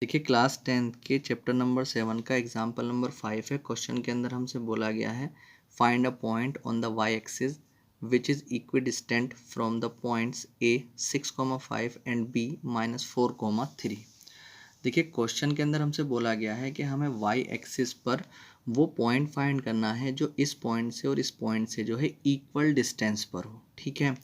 देखिए class 10th के chapter number 7 का एग्जाम्पल नंबर 5 है। क्वेश्चन के अंदर हमसे बोला गया है find a point on the Y axis which is equidistant from the points A 6,5 and B -4,3। देखिए क्वेश्चन के अंदर हमसे बोला गया है कि हमें वाई एक्सिस पर वो पॉइंट फाइंड करना है जो इस पॉइंट से और इस पॉइंट से जो है इक्वल डिस्टेंस पर हो। ठीक है,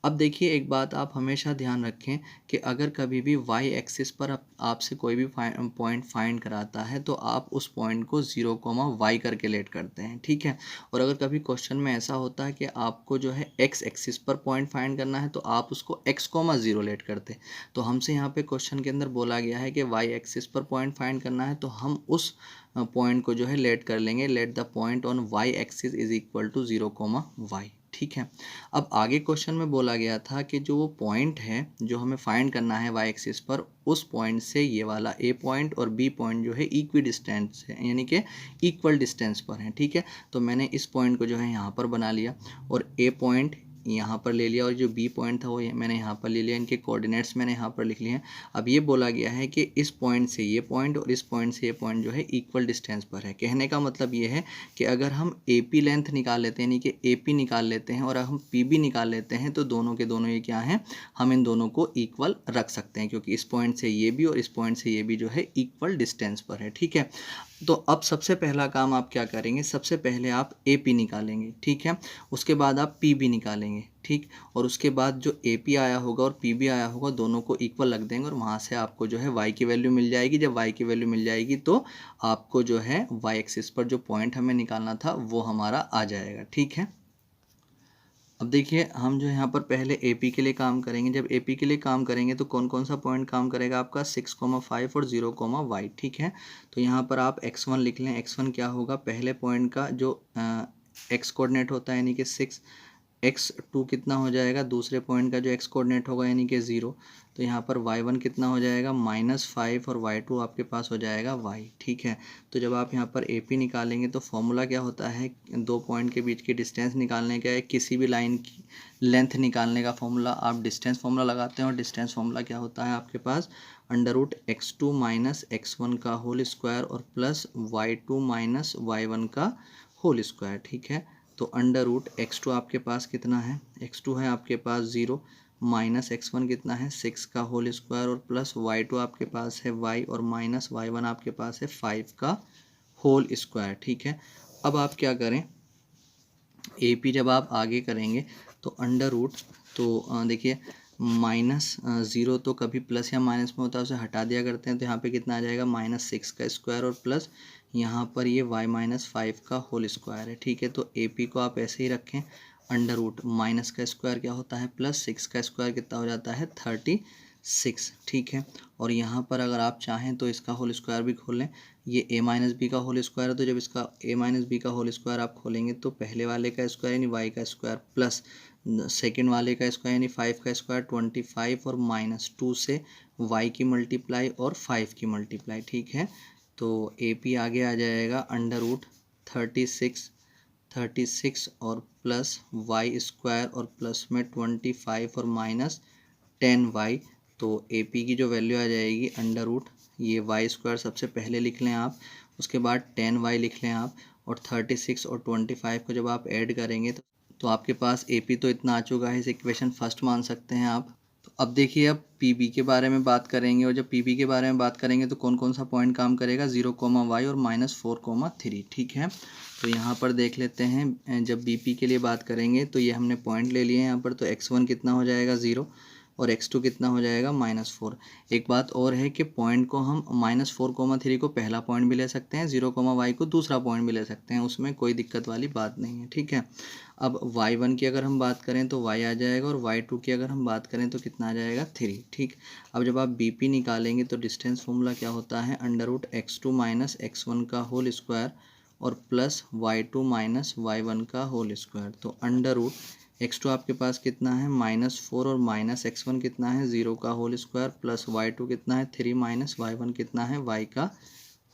अब देखिए एक बात आप हमेशा ध्यान रखें कि अगर कभी भी वाई एक्सिस पर आपसे कोई भी पॉइंट फाइंड कराता है तो आप उस पॉइंट को 0,y करके लेट करते हैं। ठीक है, और अगर कभी क्वेश्चन में ऐसा होता है कि आपको जो है एक्स एक्सिस पर पॉइंट फाइंड करना है तो आप उसको x,0 लेट करते हैं। तो हमसे यहाँ पे क्वेश्चन के अंदर बोला गया है कि वाई एक्सिस पर पॉइंट फाइंड करना है तो हम उस पॉइंट को जो है लेट कर लेंगे। Let the point on Y axis is equal to 0,y। ठीक है, अब आगे क्वेश्चन में बोला गया था कि जो वो पॉइंट है जो हमें फाइंड करना है वाई एक्सिस पर, उस पॉइंट से ये वाला ए पॉइंट और बी पॉइंट जो है इक्वी डिस्टेंस है, यानी कि इक्वल डिस्टेंस पर है। ठीक है, तो मैंने इस पॉइंट को जो है यहाँ पर बना लिया और ए पॉइंट यहाँ पर ले लिया और जो बी पॉइंट था वो मैंने यहाँ पर ले लिया। इनके कोऑर्डिनेट्स मैंने यहाँ पर लिख लिए हैं। अब ये बोला गया है कि इस पॉइंट से ये पॉइंट और इस पॉइंट से ये पॉइंट जो है इक्वल डिस्टेंस पर है। कहने का मतलब ये है कि अगर हम ए पी लेंथ निकाल लेते हैं, यानी कि ए पी निकाल लेते हैं और हम पी बी निकाल लेते हैं तो दोनों के दोनों ये क्या हैं, हम इन दोनों को इक्वल रख सकते हैं क्योंकि इस पॉइंट से ये भी और इस पॉइंट से ये भी जो है इक्वल डिस्टेंस पर है। ठीक है, तो अब सबसे पहला काम आप क्या करेंगे, सबसे पहले आप ए पी निकालेंगे। ठीक है, उसके बाद आप पी बी निकालेंगे। ठीक, और उसके बाद जो ए पी आया होगा और पी बी आया होगा दोनों को इक्वल रख देंगे और वहाँ से आपको जो है वाई की वैल्यू मिल जाएगी। जब वाई की वैल्यू मिल जाएगी तो आपको जो है वाई एक्सिस पर जो पॉइंट हमें निकालना था वो हमारा आ जाएगा। ठीक है, अब देखिए हम जो यहाँ पर पहले ए पी के लिए काम करेंगे। जब ए पी के लिए काम करेंगे तो कौन कौन सा पॉइंट काम करेगा आपका, 6,5 और 0,y। ठीक है, तो यहाँ पर आप x1 लिख लें। x1 क्या होगा, पहले पॉइंट का जो x कोऑर्डिनेट होता है यानी कि 6, x2 कितना हो जाएगा, दूसरे पॉइंट का जो x कोऑर्डिनेट होगा यानी कि 0। तो यहाँ पर y1 कितना हो जाएगा -5 और y2 आपके पास हो जाएगा y। ठीक है, तो जब आप यहाँ पर ए पी निकालेंगे तो फॉर्मूला क्या होता है, दो पॉइंट के बीच की डिस्टेंस निकालने का है, किसी भी लाइन की लेंथ निकालने का फॉर्मूला आप डिस्टेंस फॉर्मूला लगाते हैं और डिस्टेंस फॉर्मूला क्या होता है आपके पास, √x2 - x1 का होल स्क्वायर और प्लस y2 - y1 का होल स्क्वायर। ठीक है, तो √x2 आपके पास कितना है, x2 है आपके पास 0, -x1 कितना है 6 का होल स्क्वायर और प्लस y2 आपके पास है y और माइनस y1 आपके पास है 5 का होल स्क्वायर। ठीक है, अब आप क्या करें, ए पी जब आप आगे करेंगे तो तो देखिए -0 तो कभी प्लस या माइनस में होता है, उसे हटा दिया करते हैं। तो यहाँ पे कितना आ जाएगा -6 का स्क्वायर और प्लस यहाँ पर ये y -5 का होल स्क्वायर है। ठीक है, तो ए पी को आप ऐसे ही रखें। माइनस का स्क्वायर क्या होता है +6 का स्क्वायर कितना हो जाता है 36। ठीक है, और यहाँ पर अगर आप चाहें तो इसका होल स्क्वायर भी खोल लें। ये a माइनस बी का होल स्क्वायर है, तो जब इसका a माइनस बी का होल स्क्वायर आप खोलेंगे तो पहले वाले का स्क्वायर यानी y का स्क्वायर प्लस सेकेंड वाले का स्क्वायर यानी 5 का स्क्वायर 25 और -2 से y की मल्टीप्लाई और 5 की मल्टीप्लाई। ठीक है, तो ए पी आगे आ जाएगा √36 और प्लस वाई स्क्वायर और प्लस में 25 और -10y। तो ए पी की जो वैल्यू आ जाएगी ये वाई स्क्वायर सबसे पहले लिख लें आप, उसके बाद 10y लिख लें आप, और 36 और 25 को जब आप ऐड करेंगे तो आपके पास ए पी तो इतना आ चुका है, इस इक्वेशन फर्स्ट मान सकते हैं आप। तो अब देखिए अब पी बी के बारे में बात करेंगे, और जब पी बी के बारे में बात करेंगे तो कौन कौन सा पॉइंट काम करेगा, 0,y और -4,3। ठीक है, तो यहाँ पर देख लेते हैं। जब बी पी के लिए बात करेंगे तो ये हमने पॉइंट ले लिए हैं यहाँ पर, तो x1 कितना हो जाएगा 0 और x2 कितना हो जाएगा -4। एक बात और है कि पॉइंट को हम -4,3 को पहला पॉइंट भी ले सकते हैं, 0,y को दूसरा पॉइंट भी ले सकते हैं, उसमें कोई दिक्कत वाली बात नहीं है। ठीक है, अब y1 की अगर हम बात करें तो y आ जाएगा और y2 की अगर हम बात करें तो कितना आ जाएगा 3। ठीक, अब जब आप bp निकालेंगे तो डिस्टेंस फॉर्मूला क्या होता है, √x2 - x1 का होल स्क्वायर और प्लस y2 - y1 का होल स्क्वायर। तो x2 आपके पास कितना है -4 और -x1 कितना है 0 का होल स्क्वायर प्लस y2 कितना है 3 -y1 कितना है y का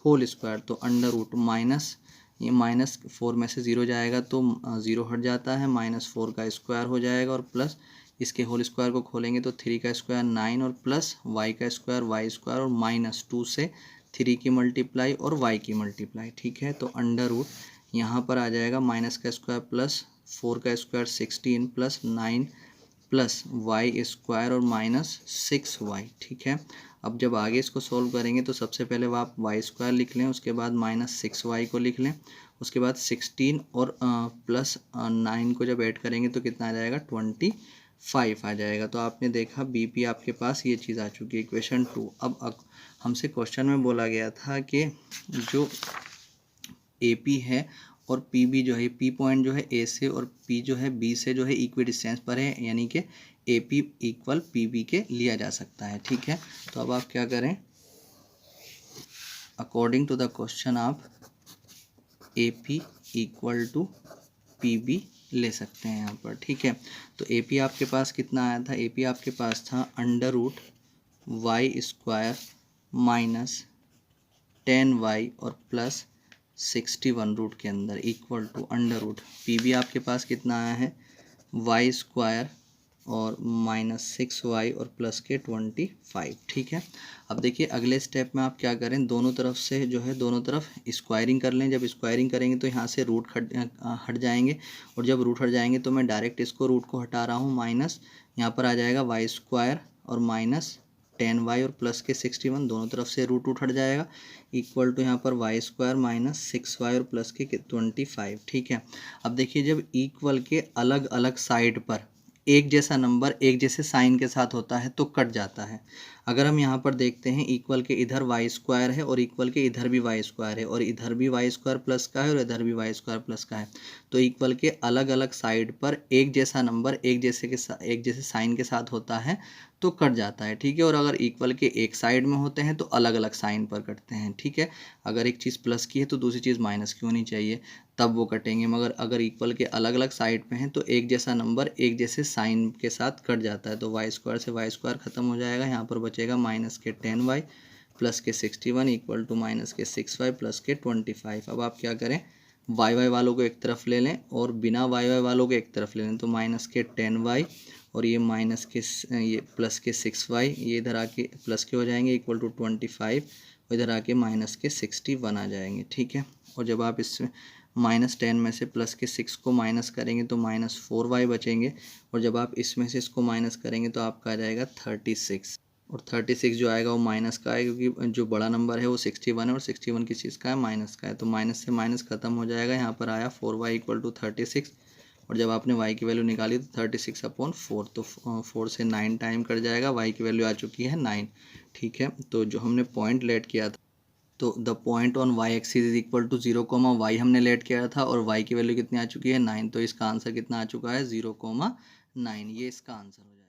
होल स्क्वायर। तो माइनस ये -4 में से 0 जाएगा तो 0 हट जाता है, -4 का स्क्वायर हो जाएगा और प्लस इसके होल स्क्वायर को खोलेंगे तो 3 का स्क्वायर 9 और प्लस y का स्क्वायर y स्क्वायर और -2 से 3 की मल्टीप्लाई और y की मल्टीप्लाई। ठीक है, तो अंडर रूट यहाँ पर आ जाएगा माइनस का स्क्वायर प्लस 4 का square 16 plus 9 plus Y square और -6y। ठीक है, अब जब आगे इसको सॉल्व करेंगे तो सबसे पहले आप वाई स्क्वायर लिख लें, उसके बाद -6y को लिख लें, उसके बाद 16 और प्लस 9 को जब ऐड करेंगे तो कितना आ जाएगा 25 आ जाएगा। तो आपने देखा बीपी आपके पास ये चीज़ आ चुकी है इक्वेशन 2। अब हमसे क्वेश्चन में बोला गया था कि जो एपी है और पीबी जो है, पी पॉइंट जो है ए से और पी जो है बी से जो है इक्वी डिस्टेंस पर है, यानी कि एपी इक्वल पीबी के लिया जा सकता है। ठीक है, तो अब आप क्या करें, अकॉर्डिंग टू द क्वेश्चन आप एपी इक्वल टू पीबी ले सकते हैं यहाँ पर। ठीक है, तो एपी आपके पास कितना आया था, एपी आपके पास था under root Y square minus 10y और प्लस 61 रूट के अंदर equal to under root P आपके पास कितना आया है वाई स्क्वायर और -6y और प्लस के 25। ठीक है, अब देखिए अगले स्टेप में आप क्या करें, दोनों तरफ से जो है दोनों तरफ स्क्वायरिंग कर लें। जब स्क्वायरिंग करेंगे तो यहाँ से रूट हट जाएंगे, और जब रूट हट जाएंगे तो मैं डायरेक्ट इसको रूट को हटा रहा हूँ, माइनस यहाँ पर आ जाएगा वाई स्क्वायर और -10y और प्लस के 61, दोनों तरफ से रूट हट जाएगा, इक्वल टू यहाँ पर वाई स्क्वायर -6y और प्लस के 25। ठीक है, अब देखिए जब इक्वल के अलग अलग साइड पर एक जैसा नंबर एक जैसे साइन के साथ होता है तो कट जाता है। अगर हम यहाँ पर देखते हैं इक्वल के इधर वाई स्क्वायर है और इक्वल के इधर भी वाई स्क्वायर है और इधर भी वाई स्क्वायर प्लस का है और इधर भी वाई स्क्वायर प्लस का है, तो इक्वल के अलग अलग साइड पर एक जैसा नंबर एक जैसे साइन के साथ होता है तो कट जाता है। ठीक है, और अगर इक्वल के एक साइड में होते हैं तो अलग अलग साइन पर कटते हैं। ठीक है, अगर एक चीज़ प्लस की है तो दूसरी चीज़ माइनस की होनी चाहिए, तब वो कटेंगे, मगर अगर इक्वल के अलग अलग साइड पे हैं तो एक जैसा नंबर एक जैसे साइन के साथ कट जाता है। तो वाई स्क्वायर से वाई स्क्वायर खत्म हो जाएगा, यहाँ पर बचेगा -10y प्लस के 61 इक्वल टू -6y प्लस के 25। अब आप क्या करें, वाई वाई वालों को एक तरफ ले लें और बिना वाई वाई वालों को एक तरफ ले लें, तो -10y और ये ये प्लस के 6y, ये इधर आके प्लस के हो जाएंगे इक्वल टू 25, और इधर आके -61 आ जाएंगे। ठीक है, और जब आप इसमें -10 में से प्लस के 6 को माइनस करेंगे तो -4y बचेंगे, और जब आप इसमें से इसको माइनस करेंगे तो आपका आ जाएगा 36, और 36 जो आएगा वो माइनस का है, क्योंकि जो बड़ा नंबर है वो 61 है और 61 किस चीज़ का है, माइनस का है, तो माइनस से माइनस खत्म हो जाएगा। यहाँ पर आया 4y इक्वल टू 36, और जब आपने y की वैल्यू निकाली तो 36/4, तो 4 से 9 टाइम कट जाएगा, y की वैल्यू आ चुकी है 9। ठीक है, तो जो हमने पॉइंट लेट किया था, तो the point on y axis is equal to 0, y हमने लेट किया था और y की वैल्यू कितनी आ चुकी है 9, तो इसका आंसर कितना आ चुका है 0,9, ये इसका आंसर हो जाएगा।